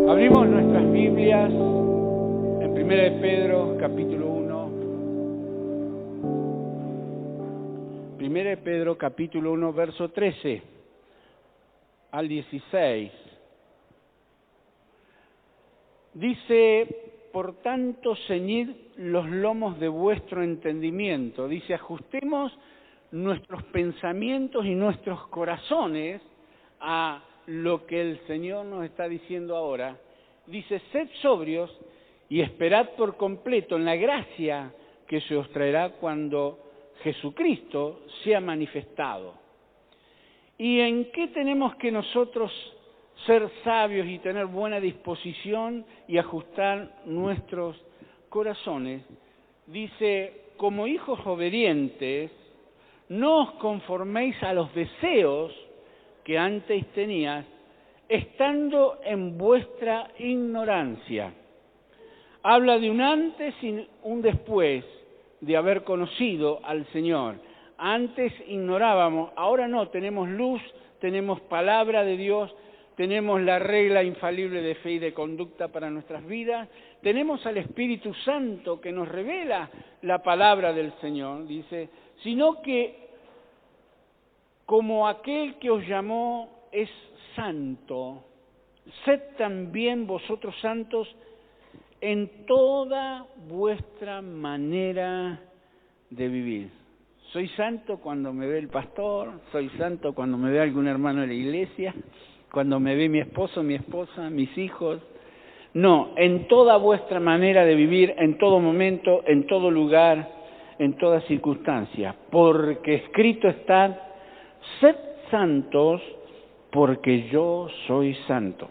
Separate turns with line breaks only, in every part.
Abrimos nuestras Biblias en 1 de Pedro, capítulo 1. 1 de Pedro, capítulo 1, verso 13 al 16. Dice, por tanto, ceñid los lomos de vuestro entendimiento. Dice, ajustemos nuestros pensamientos y nuestros corazones a lo que el Señor nos está diciendo ahora. Dice, sed sobrios y esperad por completo en la gracia que se os traerá cuando Jesucristo sea manifestado. ¿Y en qué tenemos que nosotros ser sabios y tener buena disposición y ajustar nuestros corazones? Dice, como hijos obedientes, no os conforméis a los deseos que antes tenías, estando en vuestra ignorancia. Habla de un antes y un después de haber conocido al Señor. Antes ignorábamos, ahora no, tenemos luz, tenemos palabra de Dios, tenemos la regla infalible de fe y de conducta para nuestras vidas, tenemos al Espíritu Santo que nos revela la palabra del Señor, dice, sino que como aquel que os llamó es santo, sed también vosotros santos en toda vuestra manera de vivir. Soy santo cuando me ve el pastor, soy santo cuando me ve algún hermano de la iglesia, cuando me ve mi esposo, mi esposa, mis hijos. No, en toda vuestra manera de vivir, en todo momento, en todo lugar, en toda circunstancia, porque escrito está, sed santos porque yo soy santo.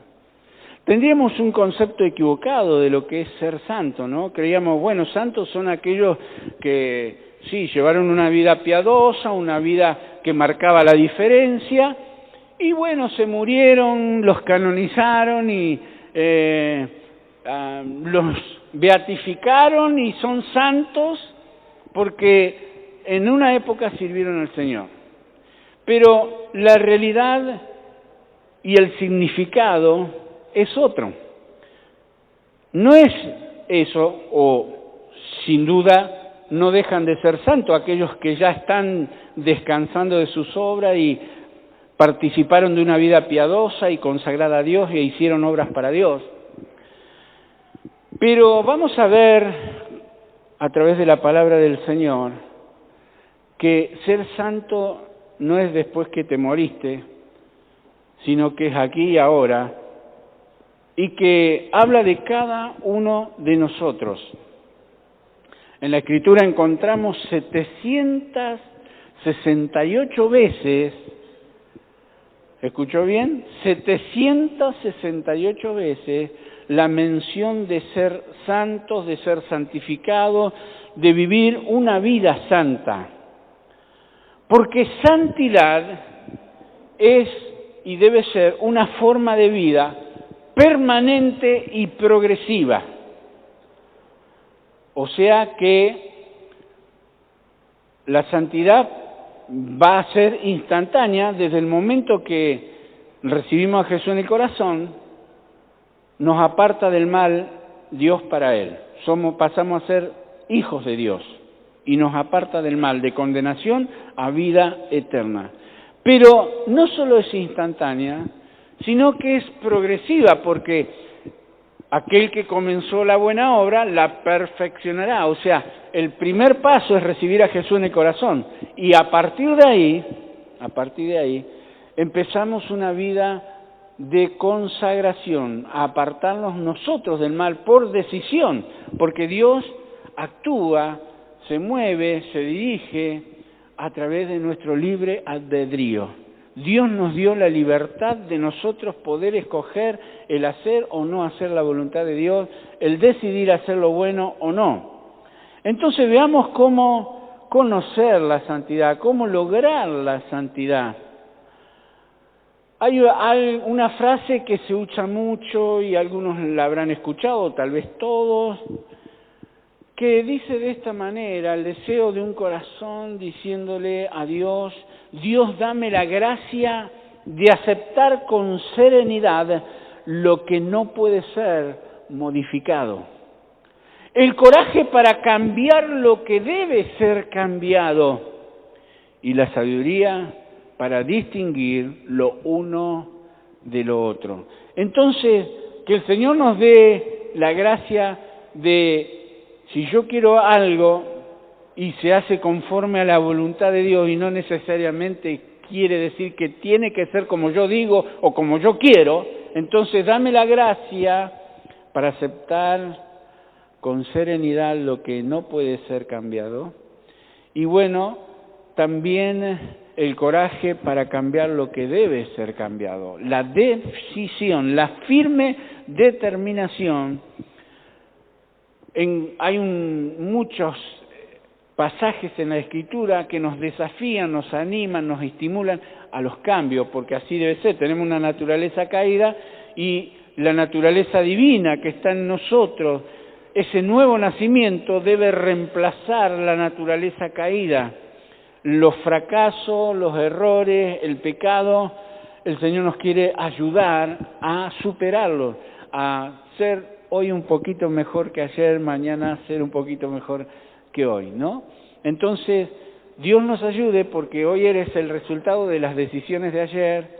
Tendríamos un concepto equivocado de lo que es ser santo, ¿no? Creíamos, bueno, santos son aquellos que, sí, llevaron una vida piadosa, una vida que marcaba la diferencia, y bueno, se murieron, los canonizaron y los beatificaron y son santos porque en una época sirvieron al Señor. Pero la realidad y el significado es otro. No es eso, o sin duda no dejan de ser santos aquellos que ya están descansando de sus obras y participaron de una vida piadosa y consagrada a Dios e hicieron obras para Dios. Pero vamos a ver a través de la palabra del Señor que ser santo no es después que te moriste, sino que es aquí y ahora, y que habla de cada uno de nosotros. En la Escritura encontramos 768 veces, ¿escuchó bien? 768 veces la mención de ser santos, de ser santificados, de vivir una vida santa. Porque santidad es y debe ser una forma de vida permanente y progresiva. O sea que la santidad va a ser instantánea desde el momento que recibimos a Jesús en el corazón, nos aparta del mal Dios para Él. Pasamos a ser hijos de Dios y nos aparta del mal, de condenación a vida eterna. Pero no solo es instantánea, sino que es progresiva, porque aquel que comenzó la buena obra la perfeccionará. O sea, el primer paso es recibir a Jesús en el corazón. Y a partir de ahí, empezamos una vida de consagración, a apartarnos nosotros del mal por decisión, porque Dios actúa, se mueve, se dirige a través de nuestro libre albedrío. Dios nos dio la libertad de nosotros poder escoger el hacer o no hacer la voluntad de Dios, el decidir hacer lo bueno o no. Entonces veamos cómo conocer la santidad, cómo lograr la santidad. Hay una frase que se usa mucho y algunos la habrán escuchado, tal vez todos, que dice de esta manera, el deseo de un corazón diciéndole a Dios, Dios dame la gracia de aceptar con serenidad lo que no puede ser modificado. El coraje para cambiar lo que debe ser cambiado. Y la sabiduría para distinguir lo uno de lo otro. Entonces, que el Señor nos dé la gracia de, si yo quiero algo y se hace conforme a la voluntad de Dios y no necesariamente quiere decir que tiene que ser como yo digo o como yo quiero, entonces dame la gracia para aceptar con serenidad lo que no puede ser cambiado. Y bueno, también el coraje para cambiar lo que debe ser cambiado. La decisión, la firme determinación. Hay muchos pasajes en la Escritura que nos desafían, nos animan, nos estimulan a los cambios, porque así debe ser. Tenemos una naturaleza caída y la naturaleza divina que está en nosotros, ese nuevo nacimiento debe reemplazar la naturaleza caída. Los fracasos, los errores, el pecado, el Señor nos quiere ayudar a superarlos, a ser hoy un poquito mejor que ayer, mañana ser un poquito mejor que hoy, ¿no? Entonces, Dios nos ayude porque hoy eres el resultado de las decisiones de ayer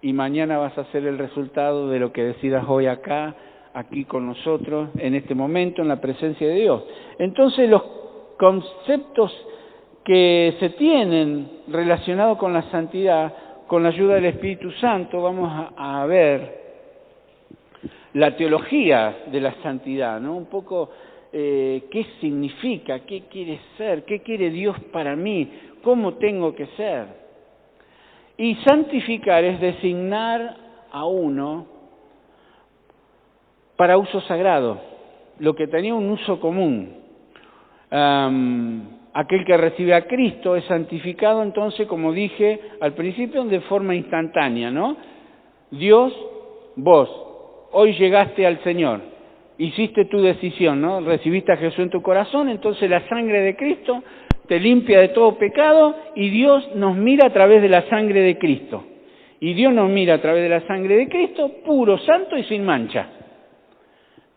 y mañana vas a ser el resultado de lo que decidas hoy acá, aquí con nosotros, en este momento, en la presencia de Dios. Entonces, los conceptos que se tienen relacionados con la santidad, con la ayuda del Espíritu Santo, vamos a ver la teología de la santidad, ¿no? Un poco qué significa, qué quiere ser, qué quiere Dios para mí, cómo tengo que ser. Y santificar es designar a uno para uso sagrado, lo que tenía un uso común. Aquel que recibe a Cristo es santificado, entonces, como dije al principio, de forma instantánea, ¿no? Dios, vos, hoy llegaste al Señor, hiciste tu decisión, ¿no? Recibiste a Jesús en tu corazón, entonces la sangre de Cristo te limpia de todo pecado y Dios nos mira a través de la sangre de Cristo. Y Dios nos mira a través de la sangre de Cristo, puro, santo y sin mancha.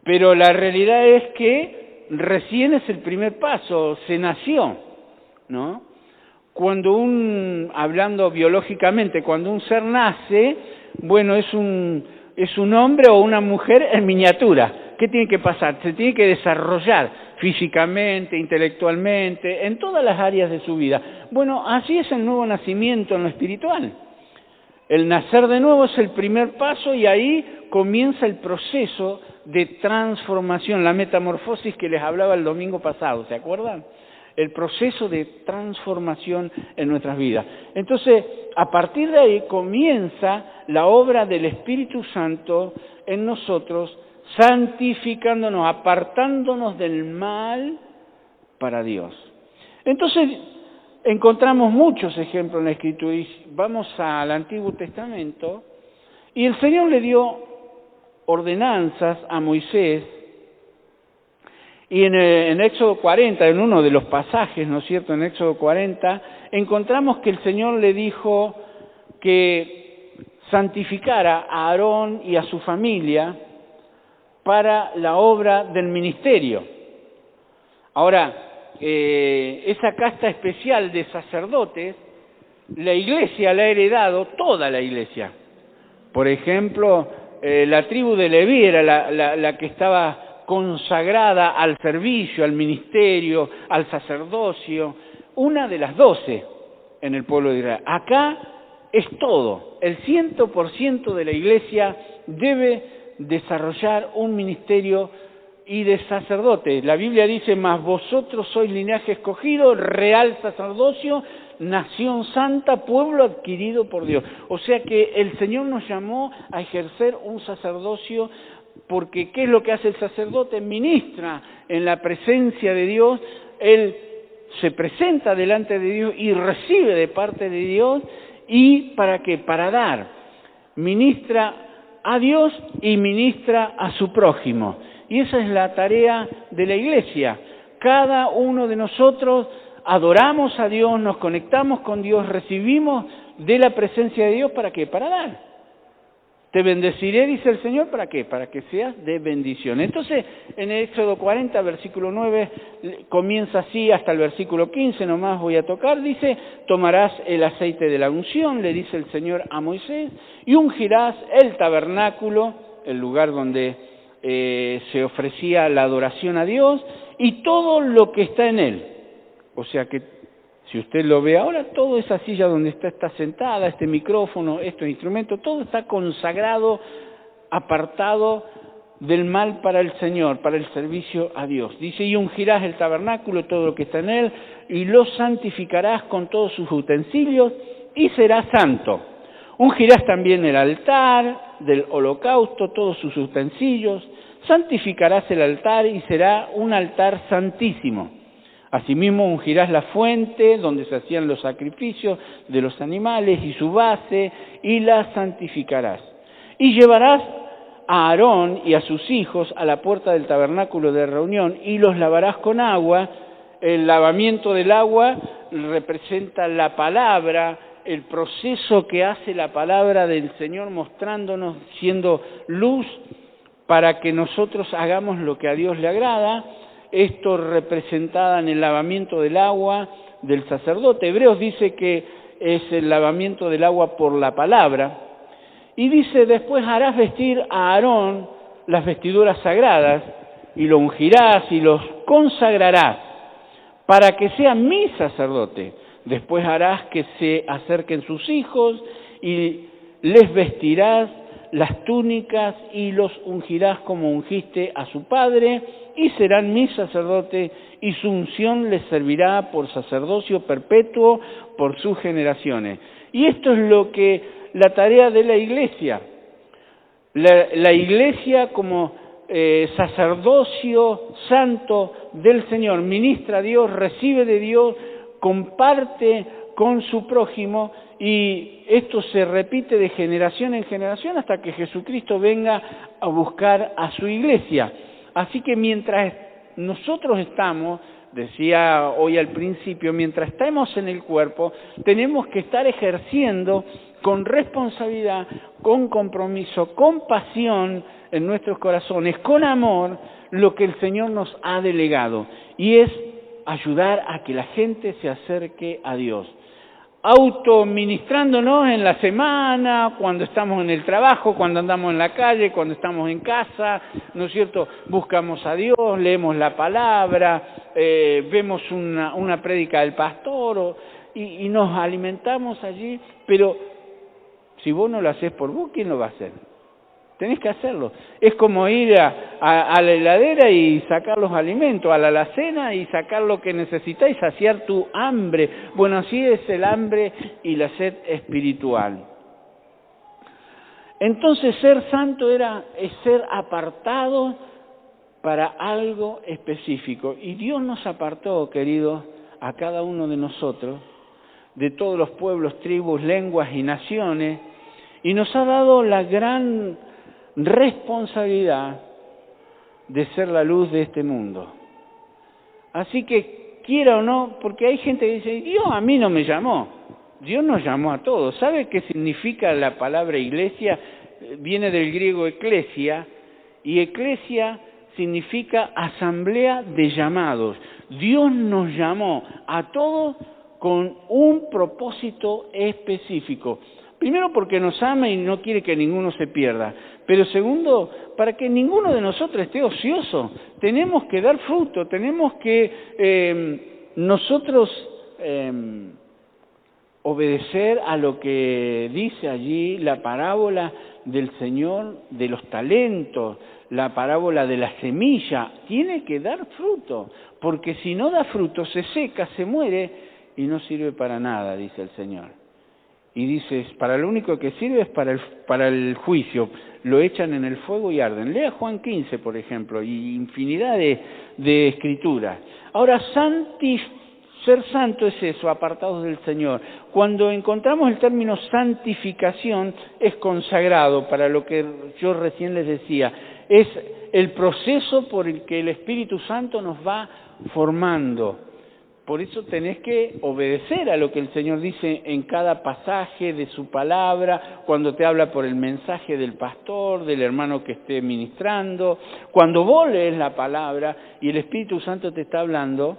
Pero la realidad es que recién es el primer paso, se nació, ¿no? Hablando biológicamente, cuando un ser nace, bueno, es un hombre o una mujer en miniatura. ¿Qué tiene que pasar? Se tiene que desarrollar físicamente, intelectualmente, en todas las áreas de su vida. Bueno, así es el nuevo nacimiento en lo espiritual. El nacer de nuevo es el primer paso y ahí comienza el proceso de transformación, la metamorfosis que les hablaba el domingo pasado, ¿se acuerdan? El proceso de transformación en nuestras vidas. Entonces, a partir de ahí comienza la obra del Espíritu Santo en nosotros, santificándonos, apartándonos del mal para Dios. Entonces, encontramos muchos ejemplos en la Escritura y vamos al Antiguo Testamento y el Señor le dio ordenanzas a Moisés y en Éxodo 40, en uno de los pasajes, ¿no es cierto?, en Éxodo 40, encontramos que el Señor le dijo que santificara a Aarón y a su familia para la obra del ministerio. Ahora, esa casta especial de sacerdotes, la Iglesia la ha heredado, toda la Iglesia. Por ejemplo, la tribu de Leví era la que estaba consagrada al servicio, al ministerio, al sacerdocio, una de las 12 en el pueblo de Israel. Acá es todo, el 100% de la Iglesia debe desarrollar un ministerio y de sacerdote. La Biblia dice, mas vosotros sois linaje escogido, real sacerdocio, nación santa, pueblo adquirido por Dios. O sea que el Señor nos llamó a ejercer un sacerdocio porque ¿qué es lo que hace el sacerdote? Ministra en la presencia de Dios, él se presenta delante de Dios y recibe de parte de Dios. ¿Y para qué? Para dar. Ministra a Dios y ministra a su prójimo. Y esa es la tarea de la Iglesia. Cada uno de nosotros adoramos a Dios, nos conectamos con Dios, recibimos de la presencia de Dios, ¿para qué? Para dar. Te bendeciré, dice el Señor, ¿para qué? Para que seas de bendición. Entonces, en el Éxodo 40, versículo 9, comienza así hasta el versículo 15, nomás voy a tocar, dice, tomarás el aceite de la unción, le dice el Señor a Moisés, y ungirás el tabernáculo, el lugar donde se ofrecía la adoración a Dios, y todo lo que está en él. O sea que, si usted lo ve ahora, toda esa silla donde está sentada, este micrófono, estos instrumentos, todo está consagrado, apartado del mal para el Señor, para el servicio a Dios. Dice, y ungirás el tabernáculo, todo lo que está en él, y lo santificarás con todos sus utensilios, y será santo. Ungirás también el altar del holocausto, todos sus utensilios, santificarás el altar, y será un altar santísimo. Asimismo ungirás la fuente donde se hacían los sacrificios de los animales y su base, y la santificarás. Y llevarás a Aarón y a sus hijos a la puerta del tabernáculo de reunión y los lavarás con agua. El lavamiento del agua representa la palabra, el proceso que hace la palabra del Señor mostrándonos, siendo luz para que nosotros hagamos lo que a Dios le agrada. Esto representada en el lavamiento del agua del sacerdote. Hebreos dice que es el lavamiento del agua por la palabra. Y dice, después harás vestir a Aarón las vestiduras sagradas, y lo ungirás y los consagrarás, para que sea mi sacerdote. Después harás que se acerquen sus hijos, y les vestirás las túnicas, y los ungirás como ungiste a su padre, y serán mi sacerdote, y su unción les servirá por sacerdocio perpetuo por sus generaciones. Y esto es lo que la tarea de la Iglesia. La Iglesia como sacerdocio santo del Señor, ministra a Dios, recibe de Dios, comparte con su prójimo, y esto se repite de generación en generación hasta que Jesucristo venga a buscar a su Iglesia. Así que mientras nosotros estamos, decía hoy al principio, mientras estamos en el cuerpo, tenemos que estar ejerciendo con responsabilidad, con compromiso, con pasión en nuestros corazones, con amor, lo que el Señor nos ha delegado, y es ayudar a que la gente se acerque a Dios. Autoministrándonos en la semana, cuando estamos en el trabajo, cuando andamos en la calle, cuando estamos en casa, ¿no es cierto? Buscamos a Dios, leemos la palabra, vemos una prédica del pastor y nos alimentamos allí, pero si vos no lo haces por vos, ¿quién lo va a hacer? Tenés que hacerlo. Es como ir a la heladera y sacar los alimentos, a la alacena y sacar lo que necesitas y saciar tu hambre. Bueno, así es el hambre y la sed espiritual. Entonces, ser santo es ser apartado para algo específico. Y Dios nos apartó, queridos, a cada uno de nosotros, de todos los pueblos, tribus, lenguas y naciones, y nos ha dado la gran responsabilidad de ser la luz de este mundo. Así que, quiera o no, porque hay gente que dice, Dios a mí no me llamó. Dios nos llamó a todos. ¿Sabe qué significa la palabra iglesia? Viene del griego eclesia, y eclesia significa asamblea de llamados. Dios nos llamó a todos con un propósito específico. Primero porque nos ama y no quiere que ninguno se pierda. Pero segundo, para que ninguno de nosotros esté ocioso. Tenemos que dar fruto, tenemos que nosotros obedecer a lo que dice allí la parábola del Señor de los talentos, la parábola de la semilla. Tiene que dar fruto, porque si no da fruto se seca, se muere y no sirve para nada, dice el Señor. Y dices, para lo único que sirve es para el juicio, lo echan en el fuego y arden. Lea Juan 15, por ejemplo, y infinidad de escrituras. Ahora, ser santo es eso, apartados del Señor. Cuando encontramos el término santificación, es consagrado, para lo que yo recién les decía. Es el proceso por el que el Espíritu Santo nos va formando, Por eso tenés que obedecer a lo que el Señor dice en cada pasaje de su palabra, cuando te habla por el mensaje del pastor, del hermano que esté ministrando. Cuando vos lees la palabra y el Espíritu Santo te está hablando,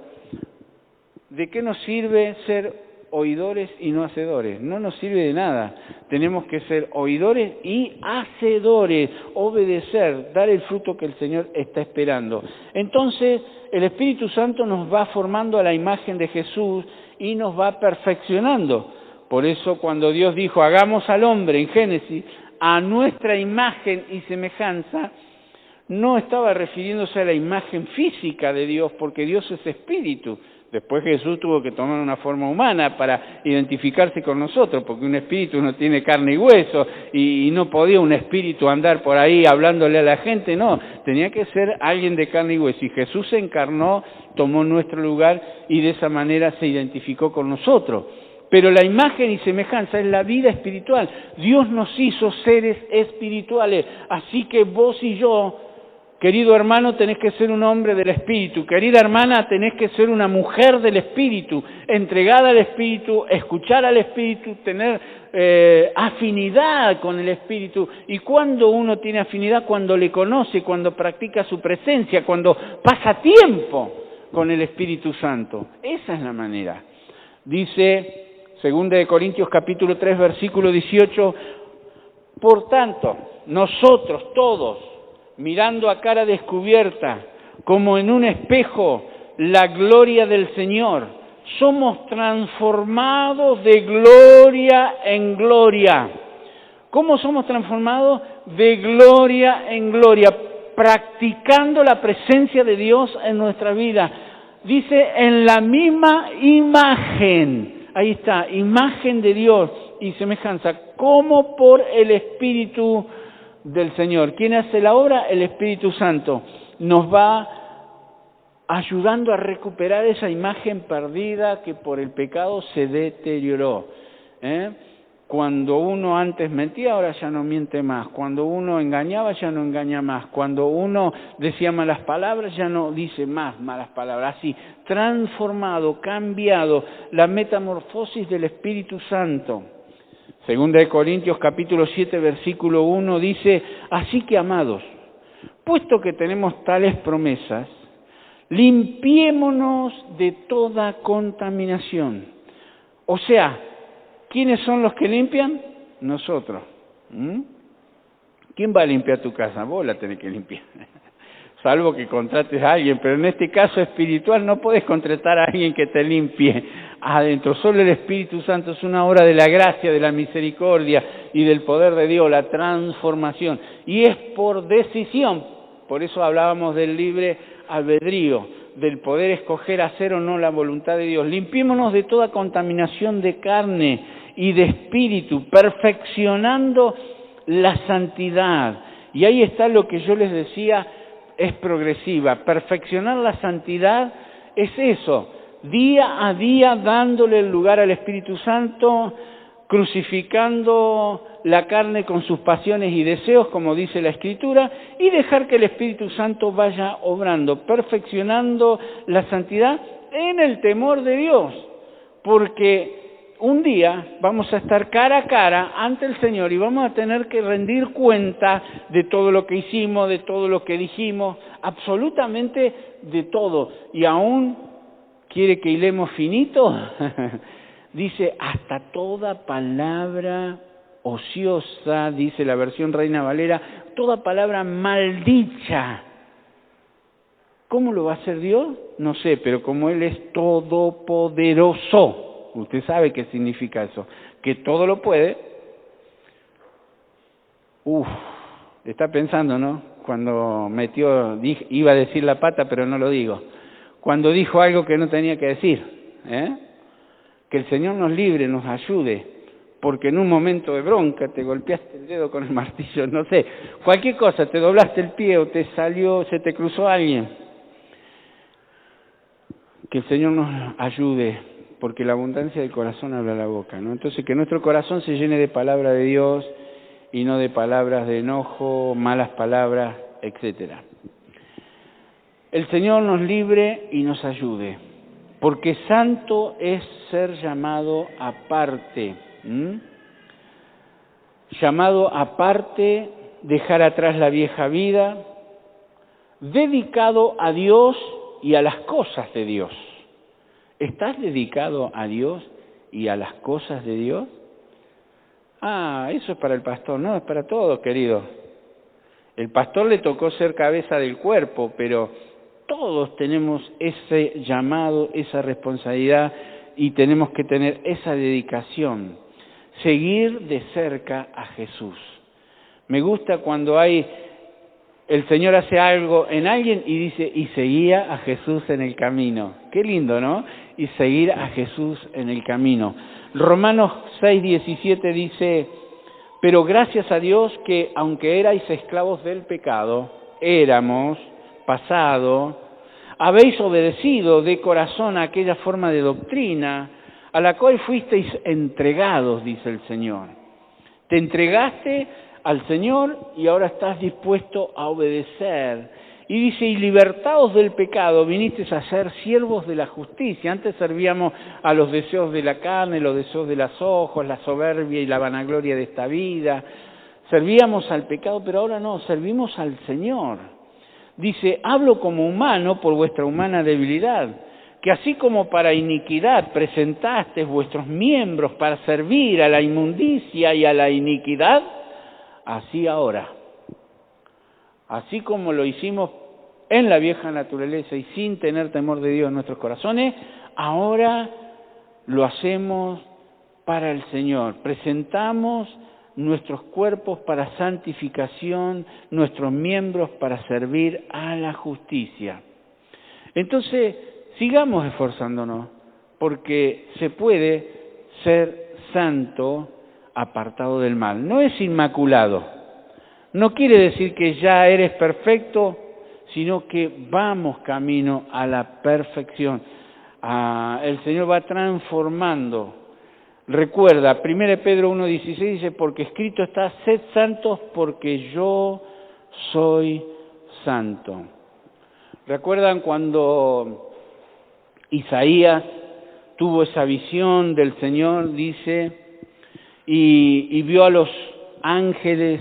¿de qué nos sirve ser oidores y no hacedores? No nos sirve de nada. Tenemos que ser oidores y hacedores, obedecer, dar el fruto que el Señor está esperando. Entonces, el Espíritu Santo nos va formando a la imagen de Jesús y nos va perfeccionando. Por eso, cuando Dios dijo, hagamos al hombre en Génesis, a nuestra imagen y semejanza, no estaba refiriéndose a la imagen física de Dios, porque Dios es espíritu. Después Jesús tuvo que tomar una forma humana para identificarse con nosotros, porque un espíritu no tiene carne y hueso, y no podía un espíritu andar por ahí hablándole a la gente, no, tenía que ser alguien de carne y hueso. Y Jesús se encarnó, tomó nuestro lugar y de esa manera se identificó con nosotros. Pero la imagen y semejanza es la vida espiritual. Dios nos hizo seres espirituales, así que vos y yo, querido hermano, tenés que ser un hombre del Espíritu. Querida hermana, tenés que ser una mujer del Espíritu, entregada al Espíritu, escuchar al Espíritu, tener afinidad con el Espíritu. Y cuando uno tiene afinidad, cuando le conoce, cuando practica su presencia, cuando pasa tiempo con el Espíritu Santo. Esa es la manera. Dice 2 Corintios capítulo 3, versículo 18, por tanto, nosotros todos, mirando a cara descubierta, como en un espejo, la gloria del Señor, somos transformados de gloria en gloria. ¿Cómo somos transformados? De gloria en gloria, practicando la presencia de Dios en nuestra vida. Dice, en la misma imagen, ahí está, imagen de Dios y semejanza, como por el Espíritu del Señor. ¿Quién hace la obra? El Espíritu Santo. Nos va ayudando a recuperar esa imagen perdida que por el pecado se deterioró. Cuando uno antes mentía, ahora ya no miente más. Cuando uno engañaba, ya no engaña más. Cuando uno decía malas palabras, ya no dice más malas palabras. Así, transformado, cambiado, la metamorfosis del Espíritu Santo. 2 Corintios capítulo 7, versículo 1 dice, así que amados, puesto que tenemos tales promesas, limpiémonos de toda contaminación. O sea, ¿quiénes son los que limpian? Nosotros. ¿Quién va a limpiar tu casa? Vos la tenés que limpiar. Salvo que contrates a alguien, pero en este caso espiritual no podés contratar a alguien que te limpie adentro. Solo el Espíritu Santo es una obra de la gracia, de la misericordia y del poder de Dios, la transformación. Y es por decisión, por eso hablábamos del libre albedrío, del poder escoger hacer o no la voluntad de Dios. Limpiémonos de toda contaminación de carne y de espíritu, perfeccionando la santidad. Y ahí está lo que yo les decía, es progresiva. Perfeccionar la santidad es eso, día a día dándole el lugar al Espíritu Santo, crucificando la carne con sus pasiones y deseos, como dice la Escritura, y dejar que el Espíritu Santo vaya obrando, perfeccionando la santidad en el temor de Dios, porque un día vamos a estar cara a cara ante el Señor y vamos a tener que rendir cuenta de todo lo que hicimos, de todo lo que dijimos, absolutamente de todo. Y aún quiere que hilemos finito, dice, hasta toda palabra ociosa, dice la versión Reina Valera, toda palabra maldicha. ¿Cómo lo va a hacer Dios? No sé, pero como Él es todopoderoso, usted sabe qué significa eso, que todo lo puede. Está pensando, ¿no? Cuando iba a decir la pata, pero no lo digo. Cuando dijo algo que no tenía que decir, que el Señor nos libre, nos ayude, porque en un momento de bronca te golpeaste el dedo con el martillo, no sé, cualquier cosa, te doblaste el pie o se te cruzó alguien. Que el Señor nos ayude, porque la abundancia del corazón habla la boca, ¿no? Entonces que nuestro corazón se llene de palabra de Dios y no de palabras de enojo, malas palabras, etcétera. El Señor nos libre y nos ayude. porque santo es ser llamado aparte. Llamado aparte, dejar atrás la vieja vida, dedicado a Dios y a las cosas de Dios. ¿Estás dedicado a Dios y a las cosas de Dios? Eso es para el pastor, no, es para todos, querido. El pastor le tocó ser cabeza del cuerpo, pero todos tenemos ese llamado, esa responsabilidad y tenemos que tener esa dedicación. Seguir de cerca a Jesús. Me gusta cuando el Señor hace algo en alguien y dice, y seguía a Jesús en el camino. Qué lindo, ¿no? Y seguir a Jesús en el camino. Romanos 6:17 dice, pero gracias a Dios que aunque erais esclavos del pecado, habéis obedecido de corazón a aquella forma de doctrina a la cual fuisteis entregados, dice el Señor. Te entregaste al Señor y ahora estás dispuesto a obedecer. Y dice, y libertados del pecado, vinisteis a ser siervos de la justicia. Antes servíamos a los deseos de la carne, los deseos de los ojos, la soberbia y la vanagloria de esta vida. Servíamos al pecado, pero ahora no, servimos al Señor. Dice, hablo como humano por vuestra humana debilidad, que así como para iniquidad presentasteis vuestros miembros para servir a la inmundicia y a la iniquidad, así ahora. Así como lo hicimos en la vieja naturaleza y sin tener temor de Dios en nuestros corazones, ahora lo hacemos para el Señor. Presentamos nuestros cuerpos para santificación, nuestros miembros para servir a la justicia. Entonces, sigamos esforzándonos, porque se puede ser santo apartado del mal. No es inmaculado. No quiere decir que ya eres perfecto, sino que vamos camino a la perfección. El Señor va transformando. Recuerda, 1 Pedro 1:16 dice, porque escrito está, sed santos porque yo soy santo. ¿Recuerdan cuando Isaías tuvo esa visión del Señor, dice, y vio a los ángeles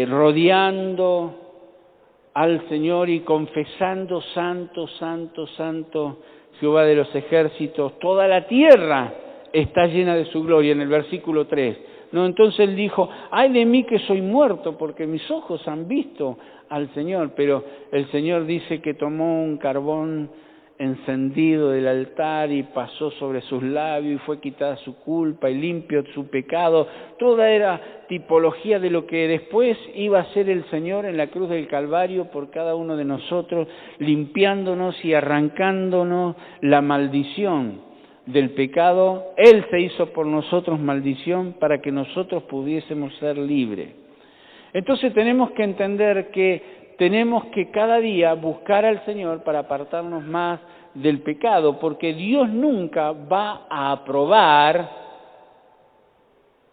rodeando al Señor y confesando, santo, santo, santo, Jehová de los ejércitos, toda la tierra está llena de su gloria, en el versículo 3. No, entonces él dijo, ay de mí que soy muerto, porque mis ojos han visto al Señor. Pero el Señor dice que tomó un carbón encendido del altar y pasó sobre sus labios y fue quitada su culpa y limpio su pecado. Toda era tipología de lo que después iba a ser el Señor en la cruz del Calvario por cada uno de nosotros, limpiándonos y arrancándonos la maldición del pecado. Él se hizo por nosotros maldición para que nosotros pudiésemos ser libres. Entonces tenemos que entender que tenemos que cada día buscar al Señor para apartarnos más del pecado, porque Dios nunca va a aprobar,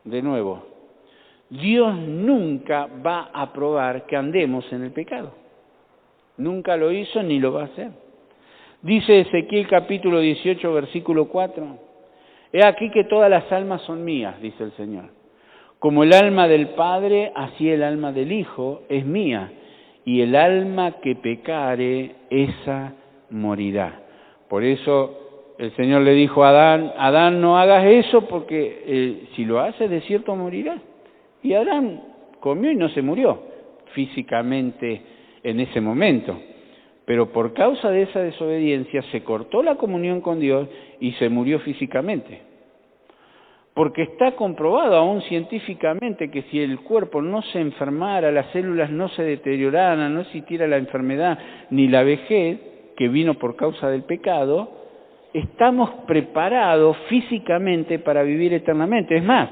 de nuevo, Dios nunca va a aprobar que andemos en el pecado. Nunca lo hizo ni lo va a hacer. Dice Ezequiel capítulo 18, versículo 4, he aquí que todas las almas son mías, dice el Señor. Como el alma del Padre, así el alma del Hijo es mía. Y el alma que pecare, esa morirá. Por eso el Señor le dijo a Adán, Adán, no hagas eso porque si lo haces de cierto morirás. Y Adán comió y no se murió físicamente en ese momento. Pero por causa de esa desobediencia se cortó la comunión con Dios y se murió físicamente. Porque está comprobado aún científicamente que si el cuerpo no se enfermara, las células no se deterioraran, no existiera la enfermedad ni la vejez, que vino por causa del pecado, estamos preparados físicamente para vivir eternamente. Es más,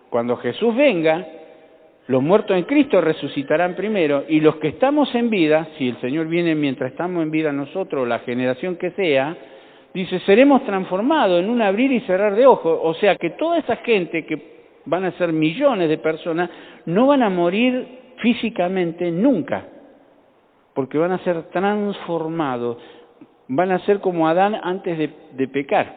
cuando Jesús venga, los muertos en Cristo resucitarán primero, y los que estamos en vida, si el Señor viene mientras estamos en vida nosotros, la generación que sea, dice, seremos transformados en un abrir y cerrar de ojos. O sea que toda esa gente, que van a ser millones de personas, no van a morir físicamente nunca, porque van a ser transformados. van a ser como Adán antes de pecar.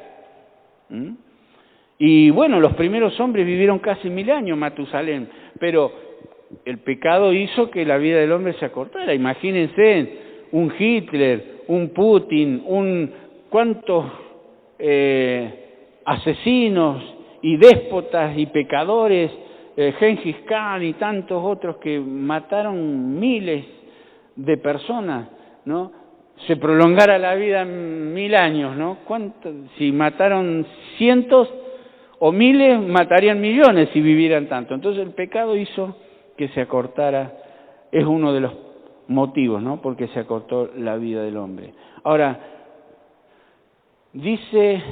Y bueno, los primeros hombres vivieron casi 1000 años, Matusalén, pero el pecado hizo que la vida del hombre se acortara. Imagínense un Hitler, un Putin, cuántos asesinos y déspotas y pecadores, Gengis Khan y tantos otros que mataron miles de personas, ¿no? Se prolongara la vida en 1000 años, ¿no? Si mataron cientos o miles, matarían millones si vivieran tanto. Entonces el pecado hizo que se acortara, es uno de los motivos, ¿no? Porque se acortó la vida del hombre. Ahora, dice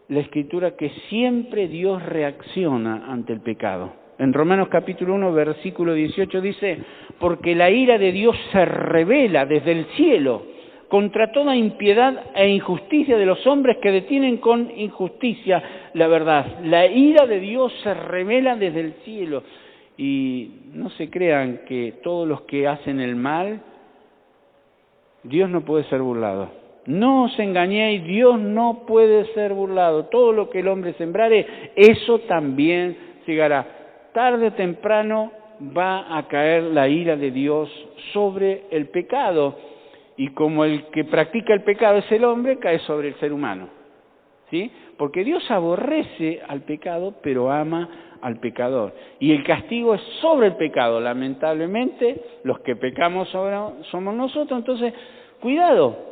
la Escritura que siempre Dios reacciona ante el pecado. En Romanos capítulo 1, versículo 18 dice, porque la ira de Dios se revela desde el cielo contra toda impiedad e injusticia de los hombres que detienen con injusticia la verdad. La ira de Dios se revela desde el cielo. Y no se crean que todos los que hacen el mal, Dios no puede ser burlado. No os engañéis, Dios no puede ser burlado. Todo lo que el hombre sembrare, eso también segará. Tarde o temprano va a caer la ira de Dios sobre el pecado. Y como el que practica el pecado es el hombre, cae sobre el ser humano. ¿Sí? Porque Dios aborrece al pecado, pero ama al pecador. Y el castigo es sobre el pecado. Lamentablemente, los que pecamos somos nosotros. Entonces, cuidado.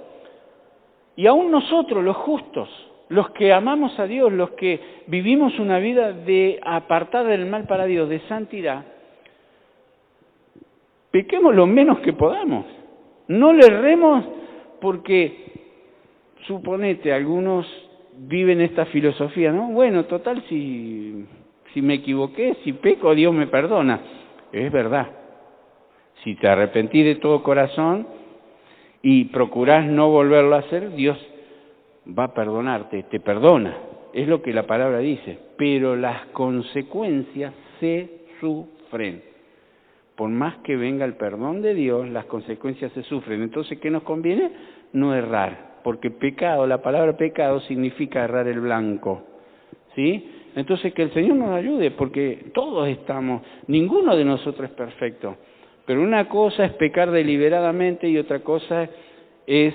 Y aún nosotros, los justos, los que amamos a Dios, los que vivimos una vida apartada del mal para Dios, de santidad, pequemos lo menos que podamos. No le erremos porque, suponete, algunos viven esta filosofía, ¿no? Bueno, total, si me equivoqué, si peco, Dios me perdona. Es verdad. Si te arrepentís de todo corazón y procurás no volverlo a hacer, Dios va a perdonarte, te perdona. Es lo que la palabra dice. Pero las consecuencias se sufren. Por más que venga el perdón de Dios, las consecuencias se sufren. Entonces, ¿qué nos conviene? No errar. Porque pecado, la palabra pecado significa errar el blanco. ¿Sí? Entonces, que el Señor nos ayude, porque todos ninguno de nosotros es perfecto. Pero una cosa es pecar deliberadamente y otra cosa es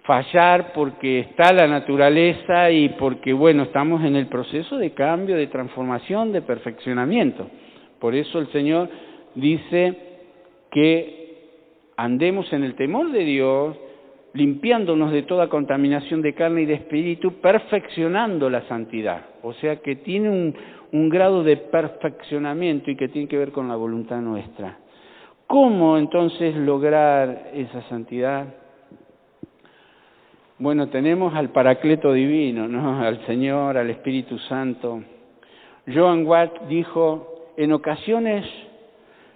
fallar porque está la naturaleza y porque, bueno, estamos en el proceso de cambio, de transformación, de perfeccionamiento. Por eso el Señor dice que andemos en el temor de Dios, limpiándonos de toda contaminación de carne y de espíritu, perfeccionando la santidad. O sea que tiene un grado de perfeccionamiento y que tiene que ver con la voluntad nuestra. ¿Cómo entonces lograr esa santidad? Bueno, tenemos al Paracleto Divino, ¿no? Al Señor, al Espíritu Santo. Joan Watt dijo, en ocasiones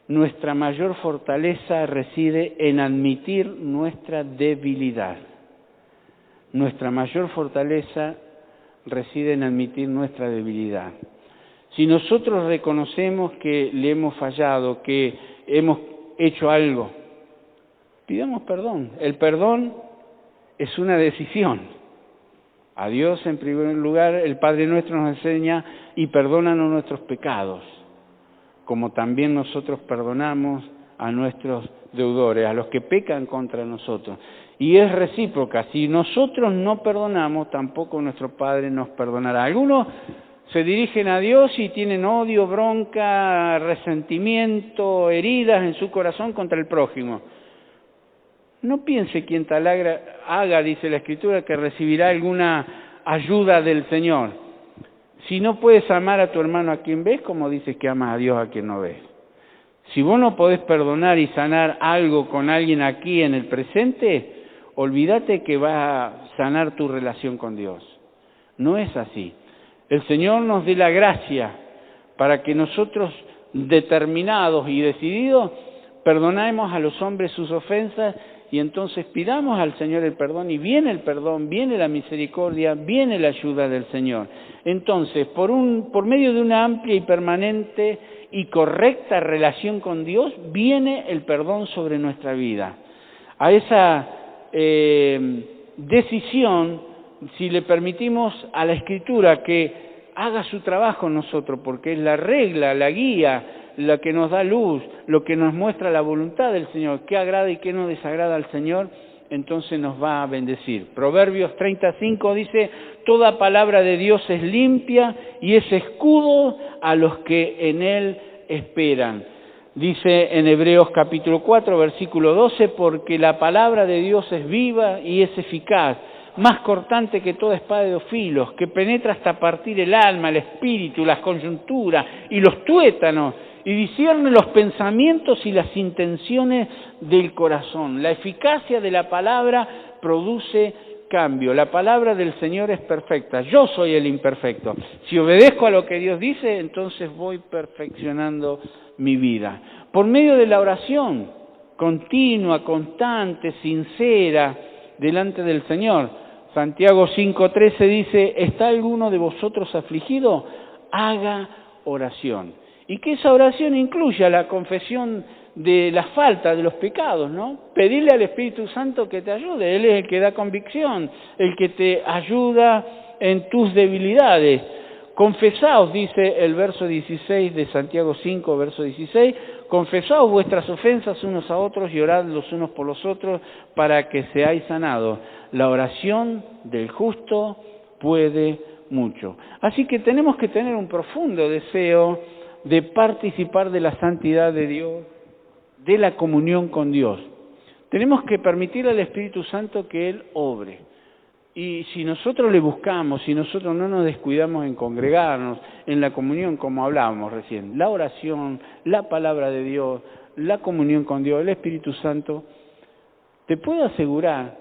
nuestra mayor fortaleza reside en admitir nuestra debilidad. Nuestra mayor fortaleza reside en admitir nuestra debilidad. Si nosotros reconocemos que le hemos fallado, que hemos hecho algo, pidamos perdón. El perdón es una decisión. A Dios, en primer lugar, el Padre nuestro nos enseña y perdónanos nuestros pecados, como también nosotros perdonamos a nuestros deudores, a los que pecan contra nosotros. Y es recíproca, si nosotros no perdonamos, tampoco nuestro Padre nos perdonará. Algunos se dirigen a Dios y tienen odio, bronca, resentimiento, heridas en su corazón contra el prójimo. No piense quien tal haga, dice la Escritura, que recibirá alguna ayuda del Señor. Si no puedes amar a tu hermano a quien ves, como dices que amas a Dios a quien no ves. Si vos no podés perdonar y sanar algo con alguien aquí en el presente, olvídate que vas a sanar tu relación con Dios. No es así. El Señor nos dé la gracia para que nosotros, determinados y decididos, perdonemos a los hombres sus ofensas y entonces pidamos al Señor el perdón y viene el perdón, viene la misericordia, viene la ayuda del Señor. Entonces, por medio de una amplia y permanente y correcta relación con Dios, viene el perdón sobre nuestra vida. A esa decisión si le permitimos a la Escritura que haga su trabajo en nosotros, porque es la regla, la guía, la que nos da luz, lo que nos muestra la voluntad del Señor, qué agrada y qué no desagrada al Señor, entonces nos va a bendecir. Proverbios 35 dice, toda palabra de Dios es limpia y es escudo a los que en Él esperan. Dice en Hebreos capítulo 4, versículo 12, porque la palabra de Dios es viva y es eficaz, más cortante que toda espada de dos filos, que penetra hasta partir el alma, el espíritu, las coyunturas y los tuétanos, y discierne los pensamientos y las intenciones del corazón. La eficacia de la palabra produce cambio. La palabra del Señor es perfecta. Yo soy el imperfecto. Si obedezco a lo que Dios dice, entonces voy perfeccionando mi vida. Por medio de la oración continua, constante, sincera, delante del Señor. Santiago 5:13 dice, ¿está alguno de vosotros afligido? Haga oración. Y que esa oración incluya la confesión de la falta, de los pecados, ¿no? Pedirle al Espíritu Santo que te ayude. Él es el que da convicción, el que te ayuda en tus debilidades. Confesaos, dice el verso 16 de Santiago 5, verso 16, confesaos vuestras ofensas unos a otros y orad los unos por los otros para que seáis sanados. La oración del justo puede mucho. Así que tenemos que tener un profundo deseo de participar de la santidad de Dios, de la comunión con Dios. Tenemos que permitir al Espíritu Santo que Él obre. Y si nosotros le buscamos, si nosotros no nos descuidamos en congregarnos, en la comunión, como hablábamos recién, la oración, la palabra de Dios, la comunión con Dios, el Espíritu Santo, te puedo asegurar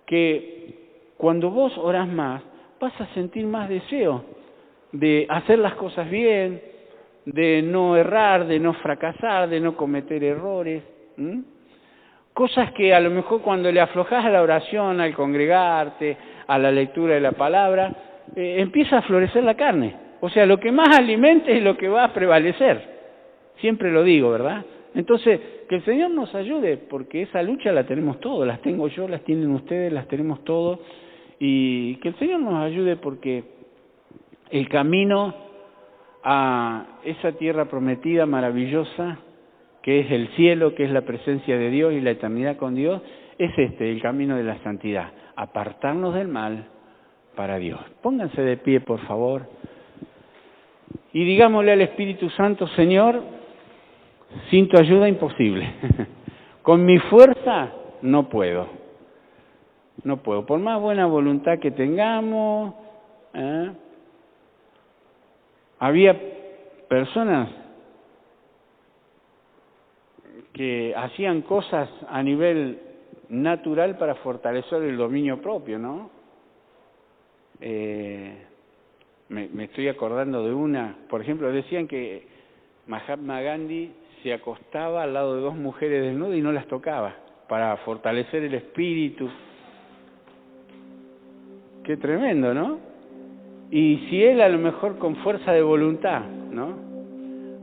que cuando vos orás más, vas a sentir más deseo de hacer las cosas bien, de no errar, de no fracasar, de no cometer errores. Cosas que a lo mejor cuando le aflojás a la oración, al congregarte, a la lectura de la palabra, empieza a florecer la carne. O sea, lo que más alimente es lo que va a prevalecer. Siempre lo digo, ¿verdad? Entonces, que el Señor nos ayude, porque esa lucha la tenemos todos, las tengo yo, las tienen ustedes, las tenemos todos, y que el Señor nos ayude porque el camino a esa tierra prometida, maravillosa, que es el cielo, que es la presencia de Dios y la eternidad con Dios, es el camino de la santidad, apartarnos del mal para Dios. Pónganse de pie, por favor, y digámosle al Espíritu Santo, Señor, sin tu ayuda imposible, con mi fuerza no puedo, por más buena voluntad que tengamos. Había personas que hacían cosas a nivel natural para fortalecer el dominio propio, ¿no? Me estoy acordando de una, por ejemplo, decían que Mahatma Gandhi se acostaba al lado de dos mujeres desnudas y no las tocaba, para fortalecer el espíritu. Qué tremendo, ¿no? Y si él a lo mejor con fuerza de voluntad, ¿no?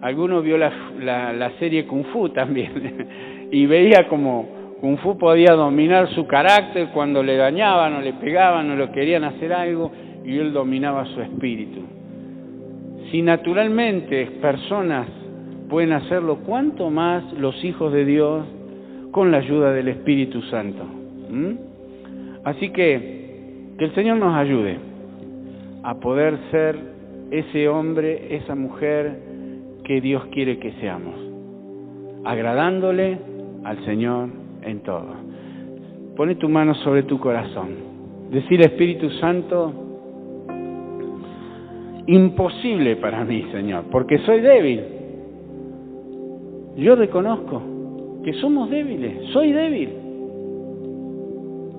Alguno vio la serie Kung Fu también y veía como Kung Fu podía dominar su carácter cuando le dañaban o le pegaban o le querían hacer algo y él dominaba su espíritu. Si naturalmente personas pueden hacerlo, ¿cuánto más los hijos de Dios con la ayuda del Espíritu Santo? Así que el Señor nos ayude a poder ser ese hombre, esa mujer que Dios quiere que seamos, agradándole al Señor en todo. Pone tu mano sobre tu corazón. Decirle, Espíritu Santo, imposible para mí, Señor, porque soy débil. Yo reconozco que somos débiles, soy débil.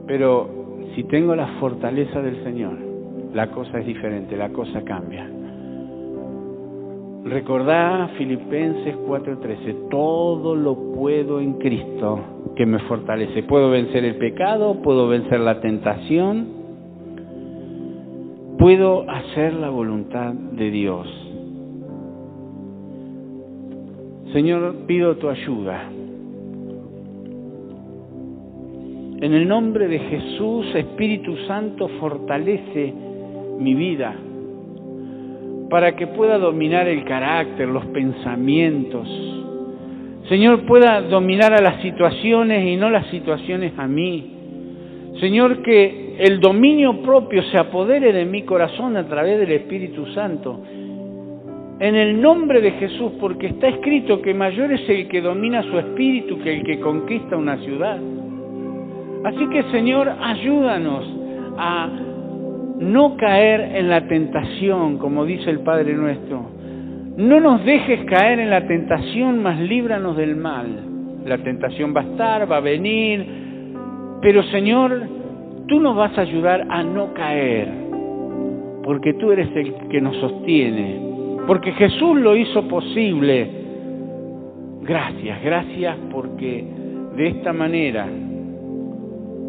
Pero si tengo la fortaleza del Señor, la cosa es diferente, la cosa cambia. Recordá Filipenses 4:13, todo lo puedo en Cristo que me fortalece. Puedo vencer el pecado, puedo vencer la tentación, puedo hacer la voluntad de Dios. Señor, pido tu ayuda. En el nombre de Jesús, Espíritu Santo, fortalece mi vida para que pueda dominar el carácter, los pensamientos. Señor, pueda dominar a las situaciones y no las situaciones a mí. Señor, que el dominio propio se apodere de mi corazón a través del Espíritu Santo. En el nombre de Jesús, porque está escrito que mayor es el que domina su espíritu que el que conquista una ciudad. Así que, Señor, ayúdanos a no caer en la tentación, como dice el Padre nuestro. No nos dejes caer en la tentación, mas líbranos del mal. La tentación va a estar, va a venir, pero, Señor, tú nos vas a ayudar a no caer, porque tú eres el que nos sostiene, porque Jesús lo hizo posible. Gracias, porque de esta manera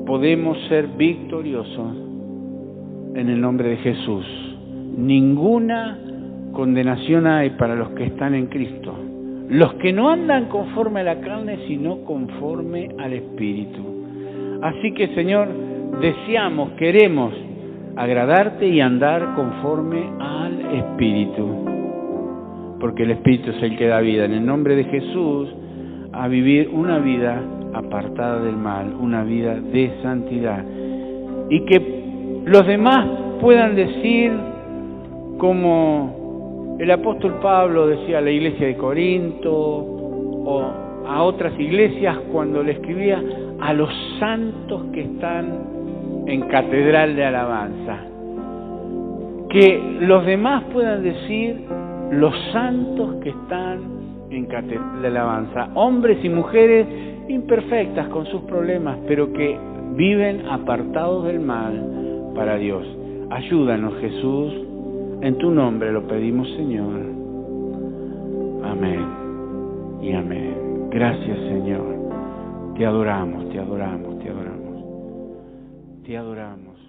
podemos ser victoriosos en el nombre de Jesús. Ninguna condenación hay para los que están en Cristo, los que no andan conforme a la carne, sino conforme al Espíritu. Así que, Señor, deseamos, queremos agradarte y andar conforme al Espíritu, porque el Espíritu es el que da vida. En el nombre de Jesús, a vivir una vida apartada del mal, una vida de santidad, y que los demás puedan decir, como el apóstol Pablo decía a la iglesia de Corinto o a otras iglesias cuando le escribía, a los santos que están en catedral de alabanza, que los demás puedan decir, los santos que están en catedral de alabanza, hombres y mujeres imperfectas con sus problemas, pero que viven apartados del mal para Dios. Ayúdanos, Jesús, en tu nombre lo pedimos, Señor. Amén y amén. Gracias, Señor. Te adoramos, te adoramos, te adoramos. Te adoramos.